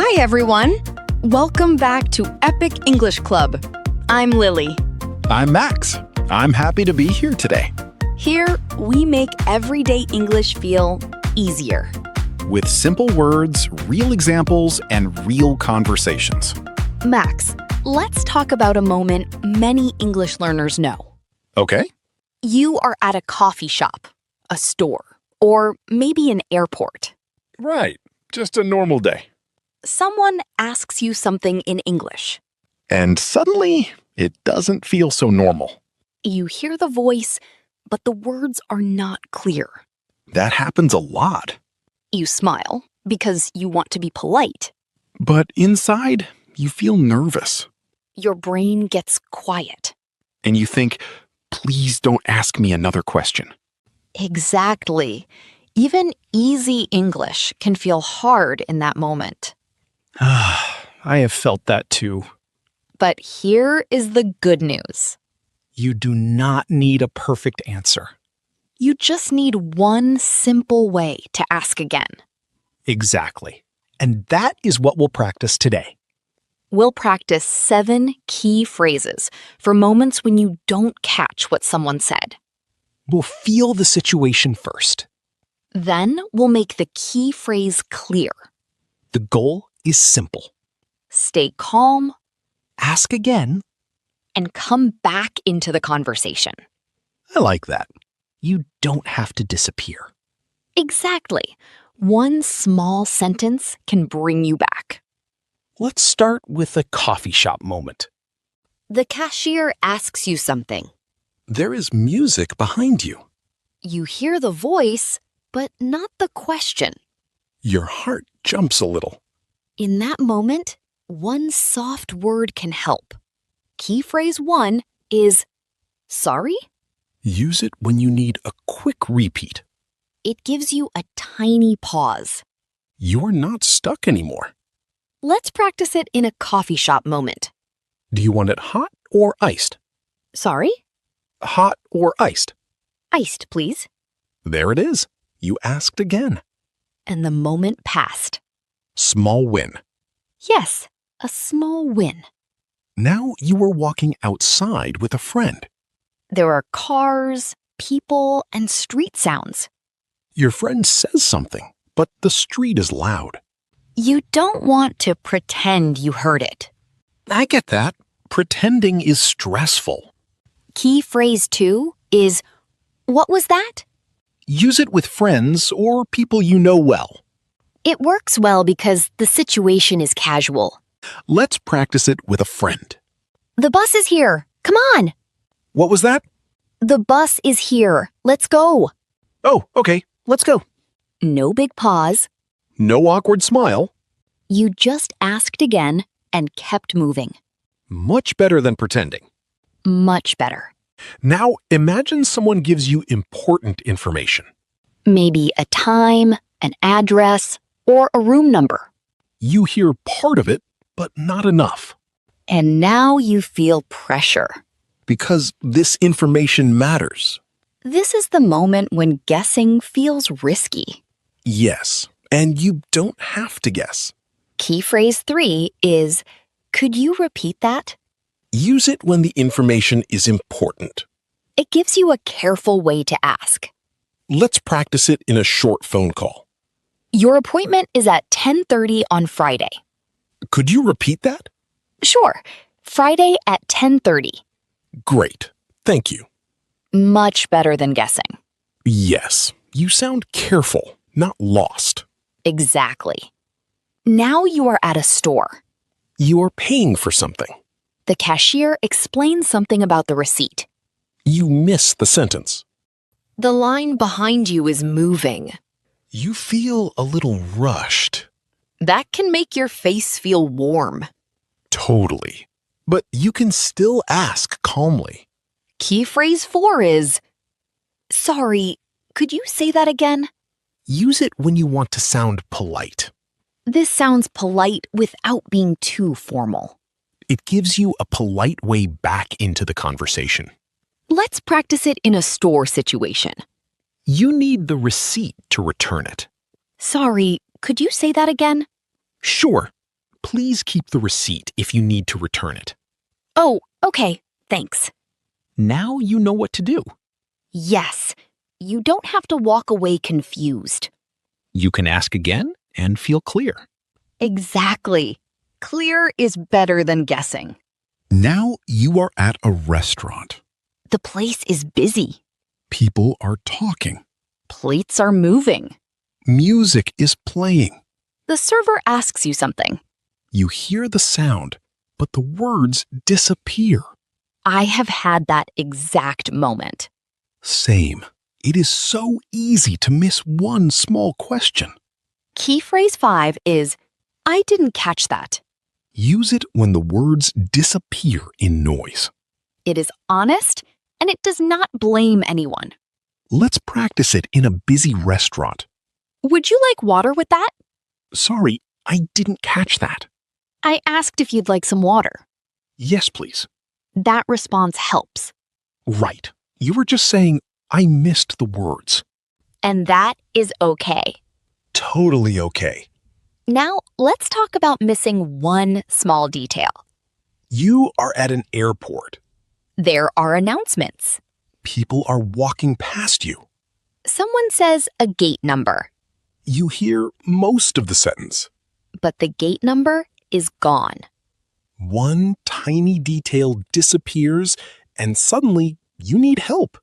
Hi, everyone. Welcome back to Epic English Club. I'm Lily. I'm Max. I'm happy to be here today. Here, we make everyday English feel easier. With simple words, real examples, and real conversations. Max, let's talk about a moment many English learners know. Okay? You are at a coffee shop, a store, or maybe an airport. Right. Just a normal day. Someone asks you something in English. And suddenly, it doesn't feel so normal. You hear the voice, but the words are not clear. That happens a lot. You smile because you want to be polite. But inside, you feel nervous. Your brain gets quiet. And you think, please don't ask me another question. Exactly. Even easy English can feel hard in that moment. I have felt that too. But here is the good news. You do not need a perfect answer. You just need one simple way to ask again. Exactly. And that is what we'll practice today. We'll practice 7 key phrases for moments when you don't catch what someone said. We'll feel the situation first. Then we'll make the key phrase clear. The goal is simple. Stay calm Ask again. and come back into the conversation. I like that. You don't have to disappear. Exactly. One small sentence can bring you back. Let's start with a coffee shop moment. The cashier asks you something. There is music behind you. You hear the voice, but not the question. Your heart jumps a little. In that moment, one soft word can help. Key phrase 1 is, sorry? Use it when you need a quick repeat. It gives you a tiny pause. You're not stuck anymore. Let's practice it in a coffee shop moment. Do you want it hot or iced? Sorry? Hot or iced? Iced, please. There it is. You asked again. And the moment passed. Small win. Yes, a small win. Now you are walking outside with a friend. There are cars, people, and street sounds. Your friend says something, but the street is loud. You don't want to pretend you heard it. I get that. Pretending is stressful. Key phrase 2 is, what was that? Use it with friends or people you know well. It works well because the situation is casual. Let's practice it with a friend. The bus is here. Come on. What was that? The bus is here. Let's go. Oh, okay. Let's go. No big pause. No awkward smile. You just asked again and kept moving. Much better than pretending. Much better. Now imagine someone gives you important information. Maybe a time, an address, or a room number. You hear part of it, but not enough. And now you feel pressure. Because this information matters. This is the moment when guessing feels risky. Yes, and you don't have to guess. Key phrase 3 is, could you repeat that? Use it when the information is important. It gives you a careful way to ask. Let's practice it in a short phone call. Your appointment is at 10:30 on Friday. Could you repeat that? Sure, Friday at 10:30. Great. Thank you. Much better than guessing. Yes, you sound careful, not lost. Exactly. Now you are at a store. You are paying for something. The cashier explains something about the receipt. You miss the sentence. The line behind you is moving. You feel a little rushed. That can make your face feel warm. Totally. But you can still ask calmly. Key phrase 4 is, sorry, could you say that again? Use it when you want to sound polite. This sounds polite without being too formal. It gives you a polite way back into the conversation. Let's practice it in a store situation. You need the receipt to return it. Sorry, could you say that again? Sure. Please keep the receipt if you need to return it. Oh, okay, thanks. Now you know what to do. Yes, you don't have to walk away confused. You can ask again and feel clear. Exactly. Clear is better than guessing. Now you are at a restaurant. The place is busy. People are talking. Plates are moving. Music is playing. The server asks you something. You hear the sound, but the words disappear. I have had that exact moment. Same. It is so easy to miss one small question. Key phrase 5 is, I didn't catch that. Use it when the words disappear in noise. It is honest, and it does not blame anyone. Let's practice it in a busy restaurant. Would you like water with that? Sorry, I didn't catch that. I asked if you'd like some water. Yes, please. That response helps. Right. You were just saying, I missed the words. And that is okay. Totally okay. Now, let's talk about missing one small detail. You are at an airport. There are announcements. People are walking past you. Someone says a gate number, You hear most of the sentence. but the gate number is gone. One tiny detail disappears, and suddenly you need help.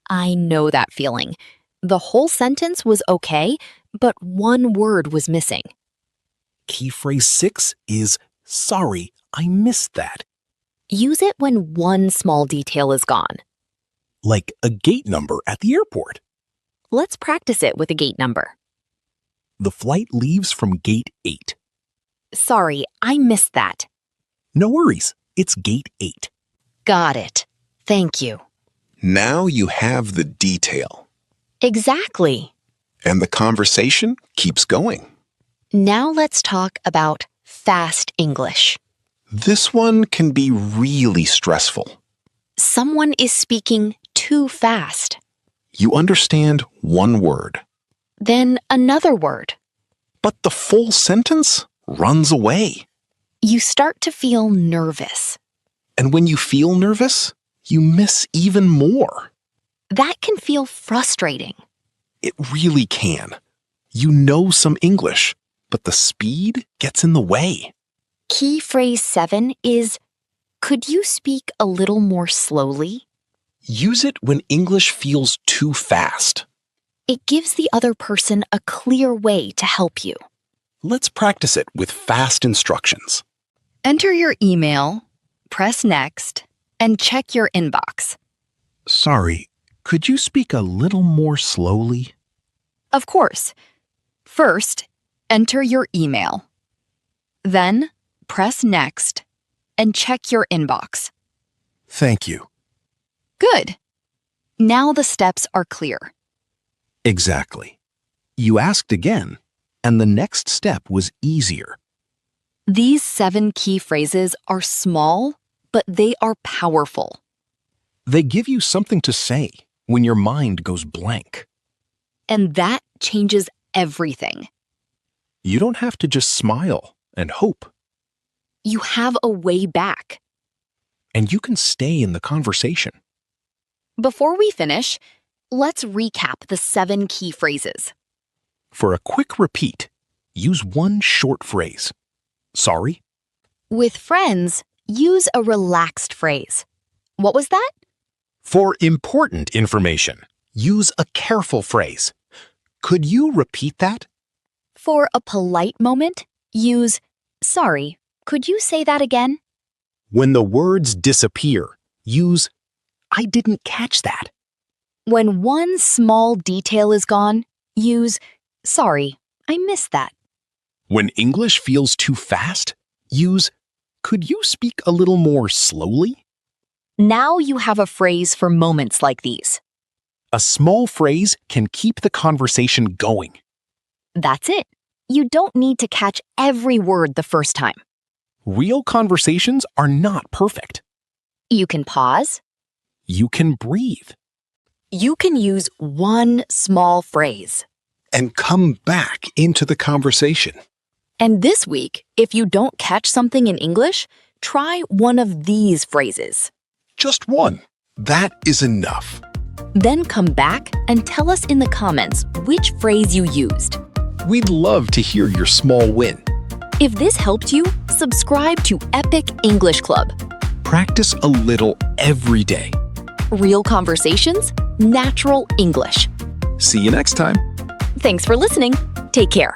I know that feeling. The whole sentence was okay, but one word was missing. Key phrase 6 is, sorry, I missed that. Use it when one small detail is gone. Like a gate number at the airport. Let's practice it with a gate number. The flight leaves from gate 8. Sorry, I missed that. No worries, it's gate 8. Got it. Thank you. Now you have the detail, Exactly. and the conversation keeps going. Now let's talk about fast English. This one can be really stressful. Someone is speaking too fast. You understand one word, Then another word. but the full sentence runs away. You start to feel nervous. And when you feel nervous, you miss even more. That can feel frustrating. It really can. You know some English, but the speed gets in the way. Key phrase 7 is, could you speak a little more slowly? Use it when English feels too fast. It gives the other person a clear way to help you. Let's practice it with fast instructions. Enter your email, press next, and check your inbox. Sorry, could you speak a little more slowly? Of course. First, enter your email. Then, press next and check your inbox. Thank you. Good. Now the steps are clear. Exactly. You asked again, and the next step was easier. These 7 key phrases are small, but they are powerful. They give you something to say when your mind goes blank. And that changes everything. You don't have to just smile and hope, You have a way back. and you can stay in the conversation. Before we finish, let's recap the 7 key phrases. For a quick repeat, use one short phrase. Sorry, With friends, use a relaxed phrase. What was that? For important information, use a careful phrase. Could you repeat that? For a polite moment, use, sorry, could you say that again? When the words disappear, use, I didn't catch that. When one small detail is gone, use, sorry, I missed that. When English feels too fast, use, could you speak a little more slowly? Now you have a phrase for moments like these. A small phrase can keep the conversation going. That's it. You don't need to catch every word the first time. Real conversations are not perfect. You can pause. You can breathe. You can use one small phrase. And come back into the conversation. And this week, if you don't catch something in English, try one of these phrases. Just one. That is enough. Then come back and tell us in the comments which phrase you used. We'd love to hear your small win. If this helped you, subscribe to Epic English Club. Practice a little every day. Real conversations, natural English. See you next time. Thanks for listening. Take care.